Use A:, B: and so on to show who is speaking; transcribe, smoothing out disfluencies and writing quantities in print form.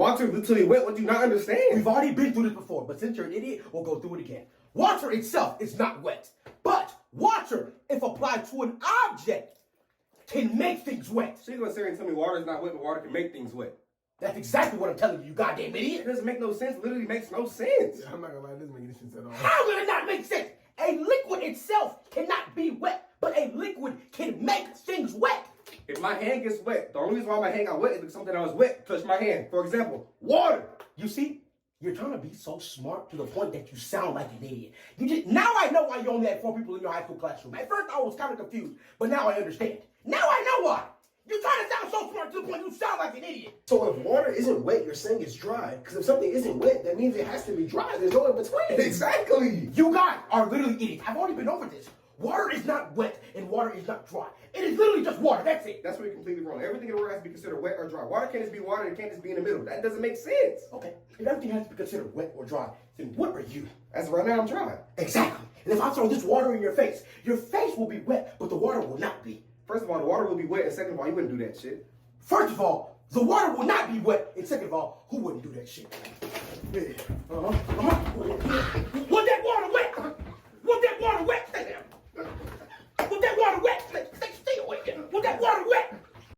A: Water literally wet. What do you not understand?
B: We've already been through this before, but since you're an idiot, we'll go through it again. Water itself is not wet, but water, if applied to an object, can make things wet.
A: So you're gonna sit here and tell me water is not wet, but water can make things wet?
B: That's exactly what I'm telling you, you goddamn idiot.
A: It doesn't make no sense. It literally makes no sense.
C: Yeah, I'm not gonna lie, it doesn't make any sense at all.
B: How will it not make sense? A liquid itself cannot be wet, but a liquid can make things wet.
A: If my hand gets wet, the only reason why my hand got wet is because something that was wet touched my hand. For example, water.
B: You see, you're trying to be so smart to the point that you sound like an idiot. Now I know why you only had 4 people in your high school classroom. At first I was kind of confused, but now I understand. Now I know why. You're trying to sound so smart to the point you sound like an idiot.
C: So if water isn't wet, you're saying it's dry. Because if something isn't wet, that means it has to be dry. There's no in between.
A: Exactly.
B: You guys are literally idiots. I've already been over this. Water is not wet and water is not dry. It is literally just water. That's it.
A: That's where you're completely wrong. Everything in the world has to be considered wet or dry. Water can't just be water and it can't just be in the middle. That doesn't make sense.
B: Okay, if everything has to be considered wet or dry, then what are you?
A: As of right now, I'm dry.
B: Exactly. And if I throw this water in your face will be wet, but the water will not be.
A: First of all, the water will be wet, and second of all, you wouldn't do that shit.
B: First of all, the water will not be wet, and second of all, who wouldn't do that shit?
C: Yeah.
B: Uh-huh.